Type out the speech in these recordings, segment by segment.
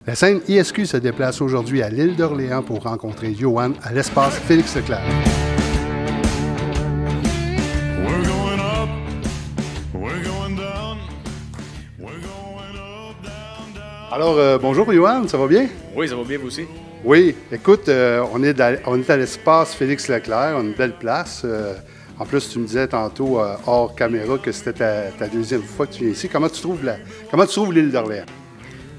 La scène ISQ se déplace aujourd'hui à l'île d'Orléans pour rencontrer Johan à l'espace Félix Leclerc. Alors, bonjour Johan, ça va bien? Oui, ça va bien vous aussi. Oui, écoute, on est à l'espace Félix Leclerc, une belle place. En plus, tu me disais tantôt, hors caméra, que c'était ta deuxième fois que tu viens ici. Comment tu trouves l'île d'Orléans?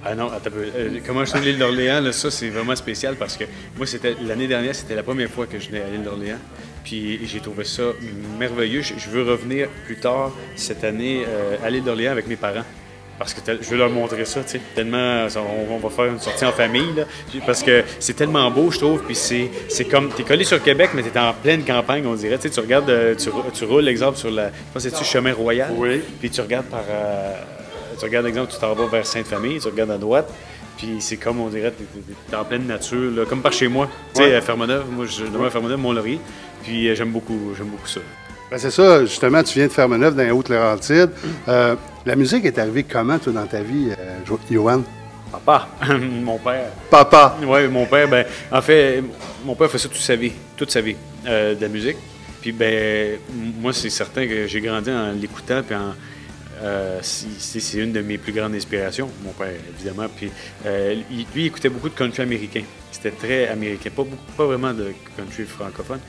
Ah non, attends un peu. Comment je trouve l'île d'Orléans, là, ça c'est vraiment spécial parce que moi, l'année dernière, c'était la première fois que je venais à l'île d'Orléans. Puis j'ai trouvé ça merveilleux. Je veux revenir plus tard cette année à l'île d'Orléans avec mes parents. Parce que je veux leur montrer ça, tu sais, tellement, on va faire une sortie en famille, là, parce que c'est tellement beau, je trouve, puis c'est comme, t'es collé sur Québec, mais t'es en pleine campagne, on dirait, tu sais, tu regardes, tu roules, exemple, sur la, je pense que c'est le chemin Royal, oui. Puis tu regardes exemple, tu t'en vas vers Sainte-Famille, tu regardes à droite, puis c'est comme, on dirait, t'es en pleine nature, là, comme par chez moi, tu sais, à Fermeneuve, moi, je demeure à Fermeneuve, Mont-Laurier, puis j'aime beaucoup ça. Ben c'est ça, justement, tu viens de Fermeneuve dans les Hautes-Laurentides. La musique est arrivée comment, toi, dans ta vie, Johan? Papa, mon père. Papa! Oui, mon père, ben, en fait, mon père fait ça toute sa vie, de la musique. Puis, ben, moi, c'est certain que j'ai grandi en l'écoutant, puis c'est une de mes plus grandes inspirations, mon père, évidemment. Puis, lui, il écoutait beaucoup de country américain. C'était très américain, pas vraiment de country francophone.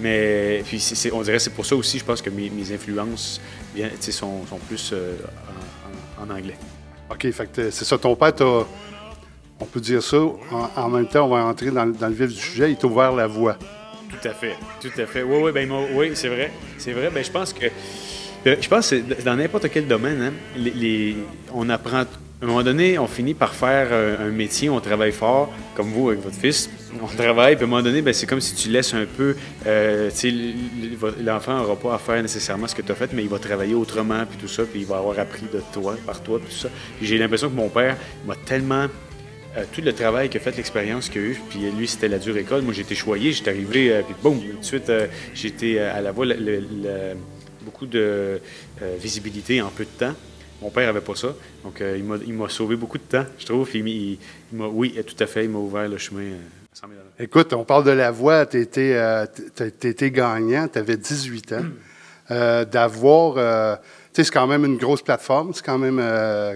Mais puis on dirait que c'est pour ça aussi, je pense que mes influences sont plus en anglais. OK, fait que c'est ça, ton père on peut dire ça, en même temps, on va entrer dans le vif du sujet, il t'a ouvert la voie. Tout à fait. Oui, ben, oui, c'est vrai. Ben, je pense que dans n'importe quel domaine, hein, on apprend. À un moment donné, on finit par faire un métier, on travaille fort, comme vous avec votre fils. On travaille, puis à un moment donné, ben, c'est comme si tu laisses un peu. L'enfant n'aura pas à faire nécessairement ce que tu as fait, mais il va travailler autrement, puis tout ça, puis il va avoir appris par toi, puis tout ça. Puis j'ai l'impression que mon père m'a tellement. Tout le travail qu'il a fait, l'expérience qu'il a eue, puis lui, c'était la dure école. Moi, j'ai été choyé, j'étais arrivé, puis boum, tout de suite, j'ai été à la voie, beaucoup de visibilité en peu de temps. Mon père n'avait pas ça, donc il m'a sauvé beaucoup de temps, je trouve. Oui, tout à fait, il m'a ouvert le chemin à 100 000 $. Écoute, on parle de la voix, tu étais gagnant, tu avais 18 ans. D'avoir, tu sais, c'est quand même une grosse plateforme, c'est quand même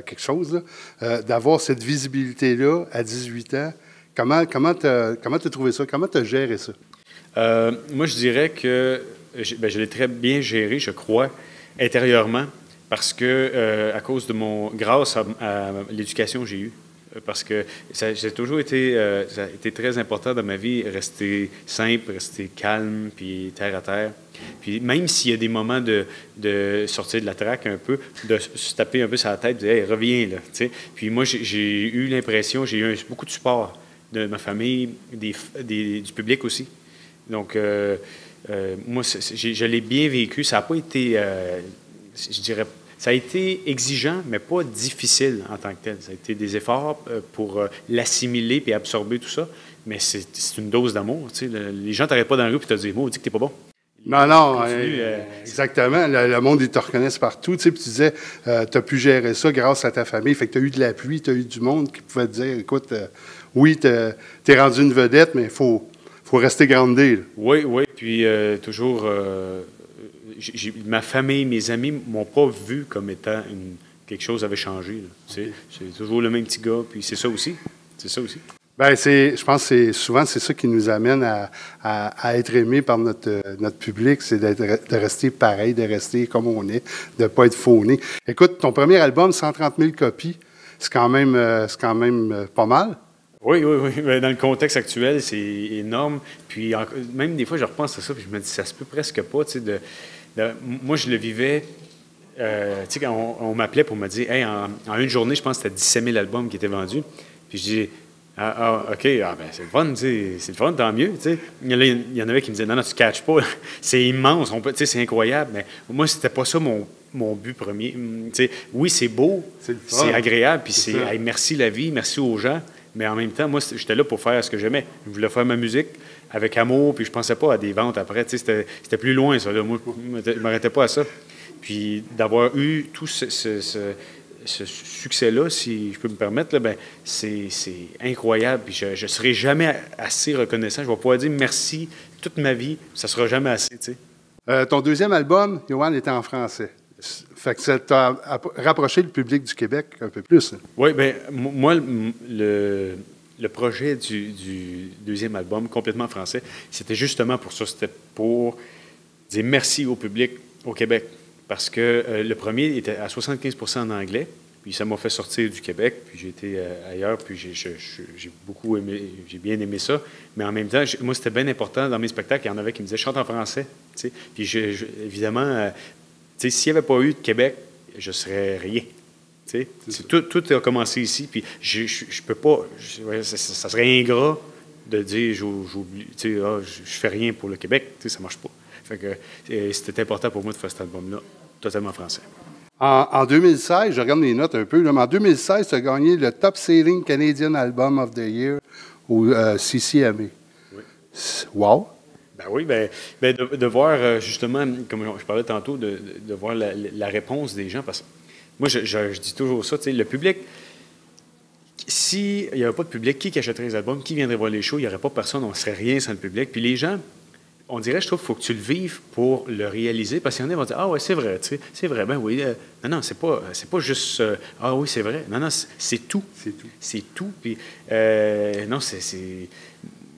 quelque chose, là. D'avoir cette visibilité-là à 18 ans, comment t'as trouvé ça? Comment tu as géré ça? Moi, je dirais que je l'ai très bien géré, je crois, intérieurement. Parce que, grâce à l'éducation que j'ai eue, parce que ça a été très important dans ma vie, rester simple, rester calme, puis terre à terre. Puis même s'il y a des moments de sortir de la traque un peu, de se taper un peu sur la tête, de dire hey, reviens là. T'sais. Puis moi, j'ai eu l'impression, j'ai eu beaucoup de support de ma famille, du public aussi. Donc, moi, je l'ai bien vécu. Ça n'a pas été, je dirais, ça a été exigeant, mais pas difficile en tant que tel. Ça a été des efforts pour l'assimiler et absorber tout ça, mais c'est une dose d'amour. Les gens ne t'arrêtent pas dans la rue et te disent « Moi, on dit que t'es pas bon ». Non, exactement. Le monde, ils te reconnaissent partout. Puis tu disais, tu as pu gérer ça grâce à ta famille. Fait que tu as eu de l'appui, tu as eu du monde qui pouvait te dire, écoute, oui, tu es rendu une vedette, mais il faut rester groundé. Là. Oui. Puis toujours, ma famille, mes amis m'ont pas vu comme étant quelque chose avait changé. Okay. C'est toujours le même petit gars, puis c'est ça aussi. Bien, je pense que souvent, c'est ça qui nous amène à être aimé par notre public, c'est de rester pareil, de rester comme on est, de ne pas être fauné. Écoute, ton premier album, 130 000 copies, c'est quand même pas mal. Oui. Dans le contexte actuel, c'est énorme. Puis même des fois, je repense à ça, puis je me dis, ça se peut presque pas. Moi, je le vivais. Quand on m'appelait pour me dire, hey, en une journée, je pense que c'était 17 000 albums qui étaient vendus. Puis je dis, OK, ben c'est le fun, c'est le fun, tant mieux. Il y en avait qui me disaient, non, tu ne catches pas, c'est immense, c'est incroyable. Mais moi, c'était pas ça mon but premier. Oui, c'est beau, c'est agréable, puis c'est hey, merci la vie, merci aux gens. Mais en même temps, moi, j'étais là pour faire ce que j'aimais. Je voulais faire ma musique avec amour, puis je pensais pas à des ventes après. C'était plus loin, ça. Là. Moi, je ne m'arrêtais pas à ça. Puis d'avoir eu tout ce succès-là, si je peux me permettre, là, ben, c'est incroyable. Puis je ne serai jamais assez reconnaissant. Je vais pouvoir dire merci toute ma vie. Ça ne sera jamais assez, tu sais. Ton deuxième album, Yoann, était en français. Fait que ça t'a rapproché le public du Québec un peu plus. Hein? Oui, bien, moi, le projet du deuxième album, complètement français, c'était justement pour ça. C'était pour dire merci au public au Québec. Parce que le premier était à 75% en anglais, puis ça m'a fait sortir du Québec, puis j'ai été ailleurs, puis j'ai beaucoup aimé, j'ai bien aimé ça. Mais en même temps, moi, c'était bien important dans mes spectacles, il y en avait qui me disaient « chante en français ». Puis évidemment, s'il n'y avait pas eu de Québec, je ne serais rien. Tout a commencé ici, puis je peux pas, ça serait ingrat de dire j'oublie, je fais rien pour le Québec, ça ne marche pas. Fait que c'était important pour moi de faire cet album-là, totalement français. En 2016, je regarde les notes un peu, là, mais en 2016, tu as gagné le Top Selling Canadian Album of the Year au CCMA. Oui. Wow! Ben oui, de voir justement, comme je parlais tantôt, de voir la réponse des gens, parce que moi, je dis toujours ça, le public, s'il n'y avait pas de public, qui achèterait les albums, qui viendrait voir les shows, il n'y aurait pas personne, on ne serait rien sans le public. Puis les gens, on dirait, je trouve, qu'il faut que tu le vives pour le réaliser, parce qu'il y en a qui vont dire « Ah ouais, c'est vrai, c'est vrai, ben oui. Non, c'est pas juste Ah oui, c'est vrai. Non, c'est tout. C'est tout. C'est tout. Puis, non,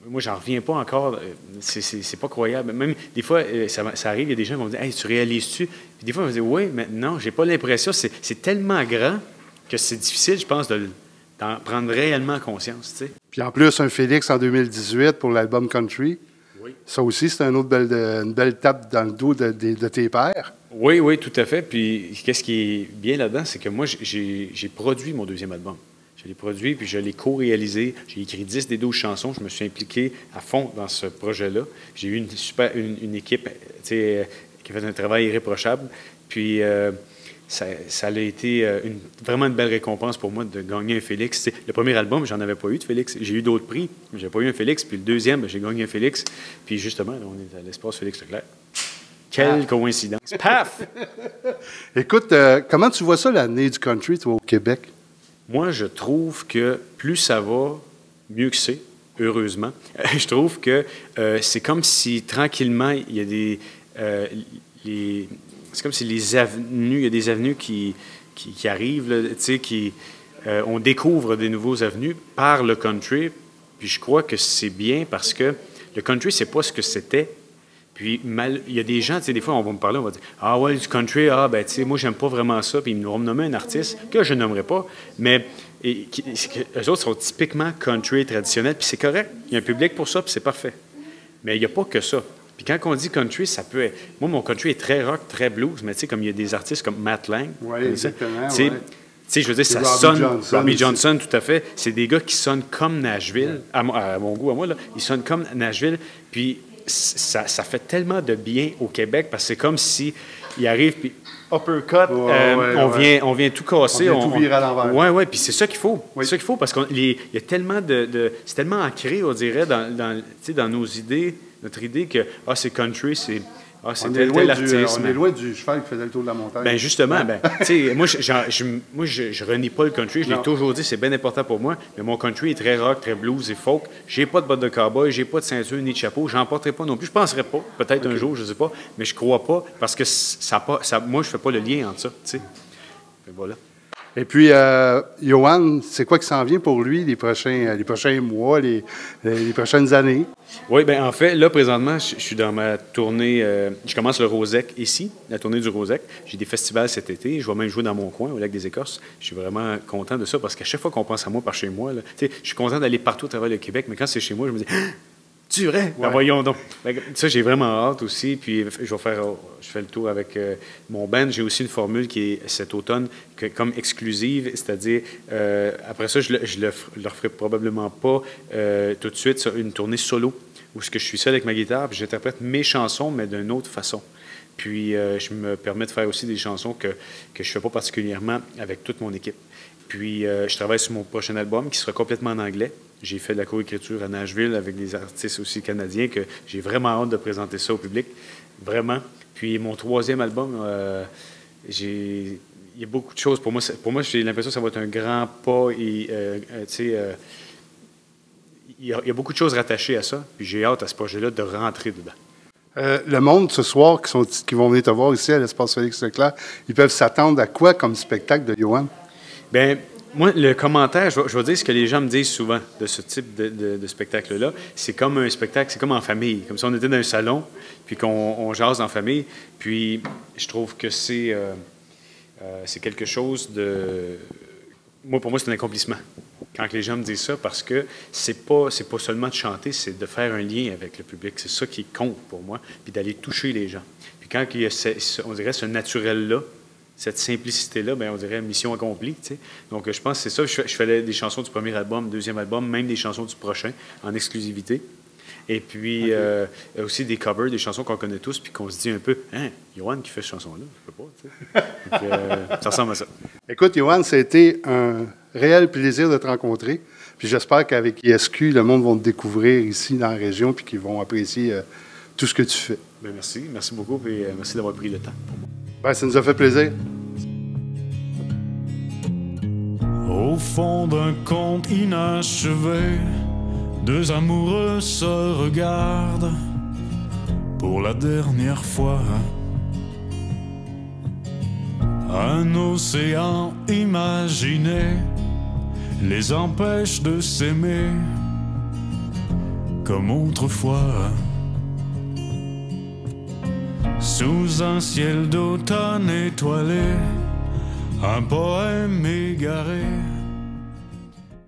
moi, j'en reviens pas encore. C'est pas croyable. Même des fois, ça arrive, il y a des gens qui vont me dire « Hey, tu réalises-tu? » Puis des fois, ils vont me dire « Oui, mais non, j'ai pas l'impression. » C'est tellement grand que c'est difficile, je pense, d'en prendre réellement conscience, tu sais. Puis en plus, un Félix en 2018 pour l'album Country. Oui. Ça aussi, c'est une belle tape dans le dos de tes pairs. Oui, oui, tout à fait. Puis, qu'est-ce qui est bien là-dedans, c'est que moi, j'ai produit mon deuxième album. Je l'ai produit, puis je l'ai co-réalisé. J'ai écrit 10 des 12 chansons. Je me suis impliqué à fond dans ce projet-là. J'ai eu une équipe qui a fait un travail irréprochable. Puis, ça a été vraiment une belle récompense pour moi de gagner un Félix. Le premier album, j'en avais pas eu de Félix. J'ai eu d'autres prix, mais j'ai pas eu un Félix. Puis le deuxième, j'ai gagné un Félix. Puis justement, là, on est à l'espace Félix Leclerc. Quelle coïncidence! Paf! Écoute, comment tu vois ça, l'année du country, toi, au Québec? Moi, je trouve que plus ça va, mieux que c'est, heureusement. Je trouve que c'est comme si, tranquillement, il y a des... c'est comme si il y a des avenues qui arrivent, là, on découvre des nouveaux avenues par le country, puis je crois que c'est bien parce que le country, c'est pas ce que c'était. Puis, il y a des gens, des fois, on va me parler, on va dire « Ah ouais, du country, moi, j'aime pas vraiment ça. » Puis, ils vont me nommer un artiste que je nommerai pas, mais eux autres sont typiquement country traditionnel, puis c'est correct. Il y a un public pour ça, puis c'est parfait. Mais il n'y a pas que ça. Puis quand on dit country, ça peut être... Moi, mon country est très rock, très blues, mais tu sais, comme il y a des artistes comme Matt Lang. Oui, exactement. Tu sais, je veux dire, ça sonne... Robbie Johnson, tout à fait. C'est des gars qui sonnent comme Nashville, à mon goût, à moi, là. Ils sonnent comme Nashville, puis ça fait tellement de bien au Québec, parce que c'est comme si ils arrivent, puis uppercut, on vient tout casser. On vient tout virer à l'envers. Oui, puis c'est ça qu'il faut. Oui. C'est ça qu'il faut, parce qu'il y a tellement c'est tellement ancré, on dirait, dans nos idées, notre idée que c'est country, c'est tel artiste. On est loin du cheval qui faisait le tour de la montagne. Bien, justement, moi, je renie pas le country. Je l'ai toujours dit, c'est bien important pour moi. Mais mon country est très rock, très blues et folk. J'ai pas de bottes de cowboy, j'ai pas de ceinture ni de chapeau. J'en porterai pas non plus. Je penserais pas. Peut-être un jour, je sais pas. Mais je crois pas parce que moi, je fais pas le lien entre ça. Et voilà. Et puis, Yoann, c'est quoi qui s'en vient pour lui les prochains mois, les prochaines années? Oui, bien, en fait, là, présentement, je suis dans ma tournée. Je commence le Rosec ici, la tournée du Rosec. J'ai des festivals cet été. Je vais même jouer dans mon coin, au Lac des Écorces. Je suis vraiment content de ça parce qu'à chaque fois qu'on pense à moi par chez moi, là, je suis content d'aller partout à travers le Québec, mais quand c'est chez moi, je me dis tu vrai? Ouais. Ben voyons donc. Ça, j'ai vraiment hâte aussi. Puis, je fais le tour avec mon band. J'ai aussi une formule qui est cet automne comme exclusive, c'est-à-dire, après ça, je leur ferai probablement pas tout de suite une tournée solo où je suis seul avec ma guitare puis j'interprète mes chansons, mais d'une autre façon. Puis, je me permets de faire aussi des chansons que je ne fais pas particulièrement avec toute mon équipe. Puis, je travaille sur mon prochain album qui sera complètement en anglais. J'ai fait de la co-écriture à Nashville avec des artistes aussi canadiens que j'ai vraiment hâte de présenter ça au public. Vraiment. Puis mon troisième album, il y a beaucoup de choses. Pour moi j'ai l'impression que ça va être un grand pas. Et, il y a beaucoup de choses rattachées à ça. Puis j'ai hâte à ce projet-là de rentrer dedans. Le monde, ce soir, qui vont venir te voir ici à l'Espace Félix Leclerc, ils peuvent s'attendre à quoi comme spectacle de Yoann? Bien, moi, le commentaire, je vais dire ce que les gens me disent souvent de ce type de spectacle-là. C'est comme un spectacle, c'est comme en famille. Comme si on était dans un salon, puis qu'on jase en famille. Puis je trouve que c'est quelque chose de... Pour moi, c'est un accomplissement. Quand les gens me disent ça, parce que c'est pas seulement de chanter, c'est de faire un lien avec le public. C'est ça qui compte pour moi, puis d'aller toucher les gens. Puis quand il y a, on dirait, ce naturel-là, cette simplicité-là, bien, on dirait mission accomplie. Tu sais. Donc, je pense que c'est ça. Je fais des chansons du premier album, deuxième album, même des chansons du prochain, en exclusivité. Et puis, aussi des covers, des chansons qu'on connaît tous, puis qu'on se dit un peu, hein, Yoann qui fait cette chanson-là, je peux pas, tu sais. Donc, ça ressemble à ça. Écoute, Yoann, ça a été un réel plaisir de te rencontrer. Puis j'espère qu'avec ISQ, le monde va te découvrir ici dans la région, puis qu'ils vont apprécier tout ce que tu fais. Bien, merci. Merci beaucoup, et merci d'avoir pris le temps pour moi. Bien, ça nous a fait plaisir. Au fond d'un conte inachevé, deux amoureux se regardent pour la dernière fois. Un océan imaginé les empêche de s'aimer comme autrefois. Sous un ciel d'automne étoilé, un poème égaré